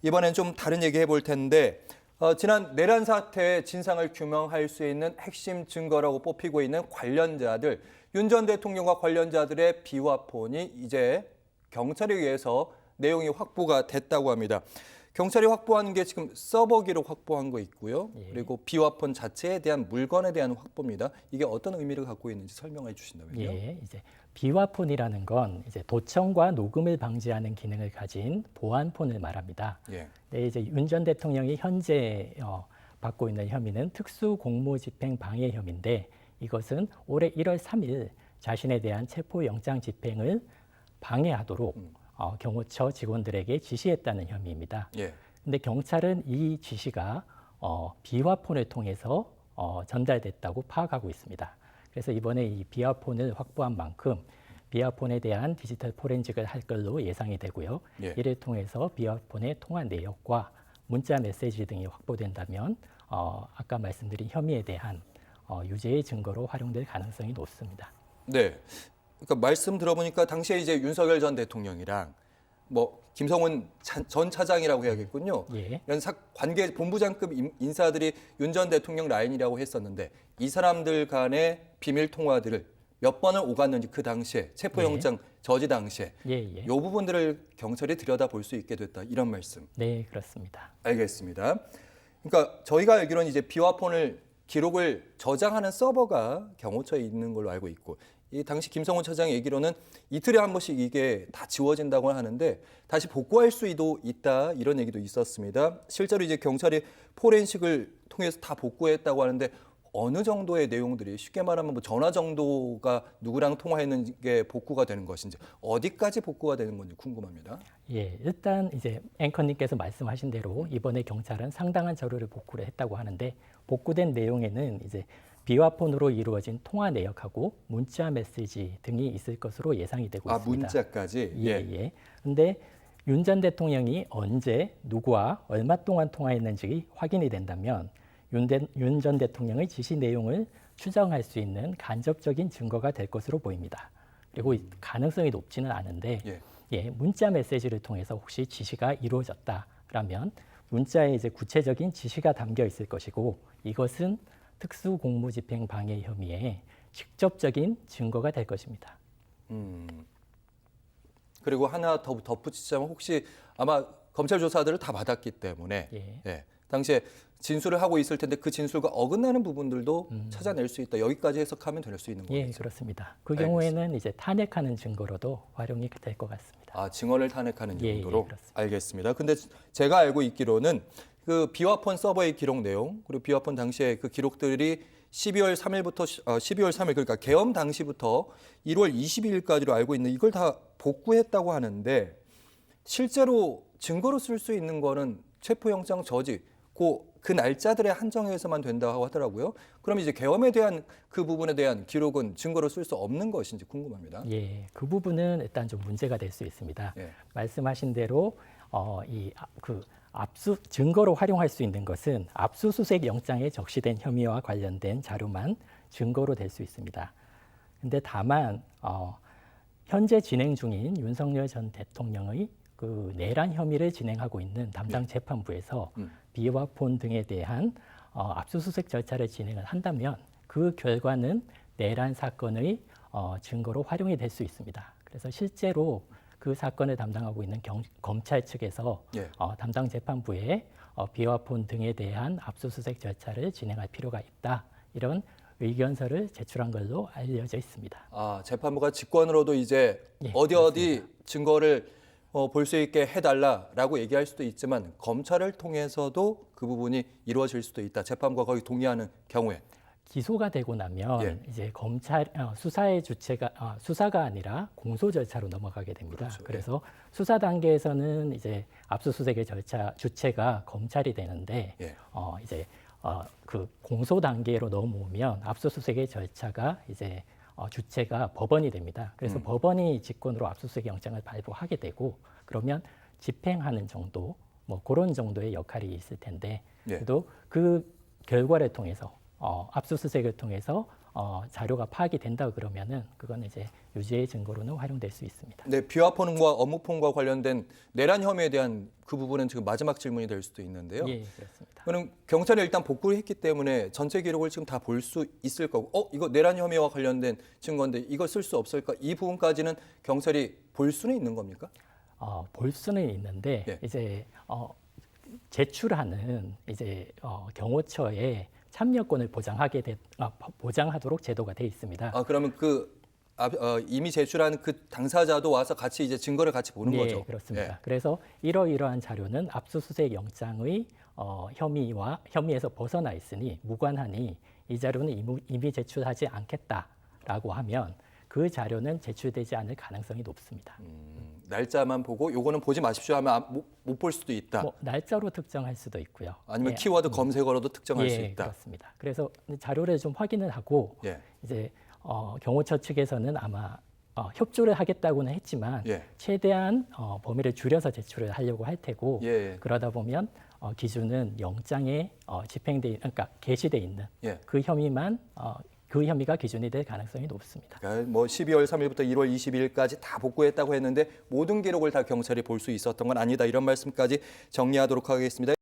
이번엔 좀 다른 얘기 해볼 텐데 지난 내란 사태의 진상을 규명할 수 있는 핵심 증거라고 뽑히고 있는 관련자들, 윤 전 대통령과 관련자들의 비화폰이 이제 경찰에 의해서 내용이 확보가 됐다고 합니다. 경찰이 확보한 게 지금 서버 기록 확보한 거 있고요. 그리고 비화폰 자체에 대한 물건에 대한 확보입니다. 이게 어떤 의미를 갖고 있는지 설명해 주신다면요. 예, 이제 비화폰이라는 건 이제 도청과 녹음을 방지하는 기능을 가진 보안폰을 말합니다. 예. 네, 이제 윤 전 대통령이 현재 받고 있는 혐의는 특수공무집행 방해 혐의인데 이것은 올해 1월 3일 자신에 대한 체포영장 집행을 방해하도록 경호처 직원들에게 지시했다는 혐의입니다. 예. 근데 경찰은 이 지시가 비화폰을 통해서 전달됐다고 파악하고 있습니다. 그래서 이번에 이 비화폰을 확보한 만큼 비화폰에 대한 디지털 포렌식을 할 걸로 예상이 되고요. 예. 이를 통해서 비화폰의 통화 내역과 문자 메시지 등이 확보된다면 아까 말씀드린 혐의에 대한 유죄의 증거로 활용될 가능성이 높습니다. 네. 그러니까 말씀 들어보니까 당시에 이제 윤석열 전 대통령이랑 뭐 김성훈 전 차장이라고 해야겠군요. 예. 이런 관계 본부장급 인사들이 윤 전 대통령 라인이라고 했었는데 이 사람들 간의 비밀 통화들을 몇 번을 오갔는지 그 당시에 체포영장 저지 당시에 예. 이 부분들을 경찰이 들여다볼 수 있게 됐다 이런 말씀. 네, 그렇습니다. 알겠습니다. 그러니까 저희가 알기로는 이제 비화폰을 기록을 저장하는 서버가 경호처에 있는 걸로 알고 있고 이 당시 김성훈 차장 얘기로는 이틀에 한 번씩 이게 다 지워진다고 하는데 다시 복구할 수도 있다 이런 얘기도 있었습니다. 실제로 이제 경찰이 포렌식을 통해서 다 복구했다고 하는데 어느 정도의 내용들이 쉽게 말하면 뭐 전화 정도가 누구랑 통화했는 게 복구가 되는 것인지 어디까지 복구가 되는 건지 궁금합니다. 예, 일단 이제 앵커님께서 말씀하신 대로 이번에 경찰은 상당한 자료를 복구를 했다고 하는데 복구된 내용에는 이제 비화폰으로 이루어진 통화 내역하고 문자 메시지 등이 있을 것으로 예상이 되고 있습니다. 문자까지? 예. 근데 윤 전 대통령이 언제 누구와 얼마 동안 통화했는지 확인이 된다면 윤 전 대통령의 지시 내용을 추정할 수 있는 간접적인 증거가 될 것으로 보입니다. 그리고 가능성이 높지는 않은데 문자 메시지를 통해서 혹시 지시가 이루어졌다라면 문자에 이제 구체적인 지시가 담겨 있을 것이고 이것은 특수공무집행 방해 혐의의 직접적인 증거가 될 것입니다. 그리고 하나 더 덧붙이자면 혹시 아마 검찰 조사들을 다 받았기 때문에 당시에 진술을 하고 있을 텐데 그 진술과 어긋나는 부분들도 찾아낼 수 있다. 여기까지 해석하면 될 수 있는 거죠. 예, 그렇습니다. 그 경우에는 이제 탄핵하는 증거로도 활용이 될 것 같습니다. 증언을 탄핵하는 정도로? 그렇습니다. 알겠습니다. 근데 제가 알고 있기로는 그 비화폰 서버의 기록 내용 그리고 비화폰 당시에 그 기록들이 12월 3일부터 12월 3일 그러니까 계엄 당시부터 1월 22일까지로 알고 있는 이걸 다 복구했다고 하는데 실제로 증거로 쓸 수 있는 거는 체포영장 저지 그 날짜들에 한정해서만 된다고 하더라고요. 그럼 이제 계엄에 대한 그 부분에 대한 기록은 증거로 쓸 수 없는 것인지 궁금합니다. 예, 그 부분은 일단 좀 문제가 될 수 있습니다. 말씀하신 대로 증거로 활용할 수 있는 것은 압수수색 영장에 적시된 혐의와 관련된 자료만 증거로 될 수 있습니다. 근데 다만 현재 진행 중인 윤석열 전 대통령의 그 내란 혐의를 진행하고 있는 담당 재판부에서 비화폰 등에 대한 압수수색 절차를 진행을 한다면 그 결과는 내란 사건의 증거로 활용이 될 수 있습니다. 그래서 실제로 그 사건을 담당하고 있는 검찰 측에서 담당 재판부에 비화폰 등에 대한 압수수색 절차를 진행할 필요가 있다. 이런 의견서를 제출한 걸로 알려져 있습니다. 재판부가 직권으로도 이제 어디 증거를 볼 수 있게 해달라라고 얘기할 수도 있지만 검찰을 통해서도 그 부분이 이루어질 수도 있다. 재판부가 거의 동의하는 경우에. 기소가 되고 나면 이제 검찰 수사의 주체가 수사가 아니라 공소 절차로 넘어가게 됩니다. 그렇죠. 그래서 수사 단계에서는 이제 압수수색의 주체가 검찰이 되는데 이제 그 공소 단계로 넘어오면 압수수색의 절차가 이제 주체가 법원이 됩니다. 그래서 법원이 직권으로 압수수색 영장을 발부하게 되고 그러면 집행하는 정도 뭐 그런 정도의 역할이 있을 텐데 그래도 그 결과를 통해서 압수수색을 통해서 자료가 파악이 된다 그러면은 그건 이제 유죄의 증거로는 활용될 수 있습니다. 네, 비화폰과 업무폰과 관련된 내란 혐의에 대한 그 부분은 지금 마지막 질문이 될 수도 있는데요. 예, 그렇습니다. 그럼 경찰이 일단 복구를 했기 때문에 전체 기록을 지금 다 볼 수 있을 거고, 이거 내란 혐의와 관련된 증거인데 이거 쓸 수 없을까? 이 부분까지는 경찰이 볼 수는 있는 겁니까? 볼 수는 있는데 예. 이제 제출하는 이제 경호처에 참여권을 보장하도록 제도가 돼 있습니다. 그러면 이미 제출한 그 당사자도 와서 같이 이제 증거를 같이 보는 네, 거죠. 그렇습니다. 예. 그래서 이러이러한 자료는 압수수색 영장의 혐의에서 벗어나 있으니 무관하니 이 자료는 이미 제출하지 않겠다라고 하면 그 자료는 제출되지 않을 가능성이 높습니다. 날짜만 보고 요거는 보지 마십시오 하면 못 볼 수도 있다. 날짜로 특정할 수도 있고요. 아니면 예, 키워드 검색어로도 특정할 수 있다. 그렇습니다. 그래서 자료를 좀 확인을 하고 예. 이제 경호처 측에서는 아마 협조를 하겠다고는 했지만 예. 최대한 범위를 줄여서 제출을 하려고 할 테고 예. 그러다 보면 기준은 영장에 그러니까 게시돼 있는 예. 그 혐의만 그 혐의가 기준이 될 가능성이 높습니다. 그러니까 뭐 12월 3일부터 1월 22일까지 다 복구했다고 했는데 모든 기록을 다 경찰이 볼 수 있었던 건 아니다. 이런 말씀까지 정리하도록 하겠습니다.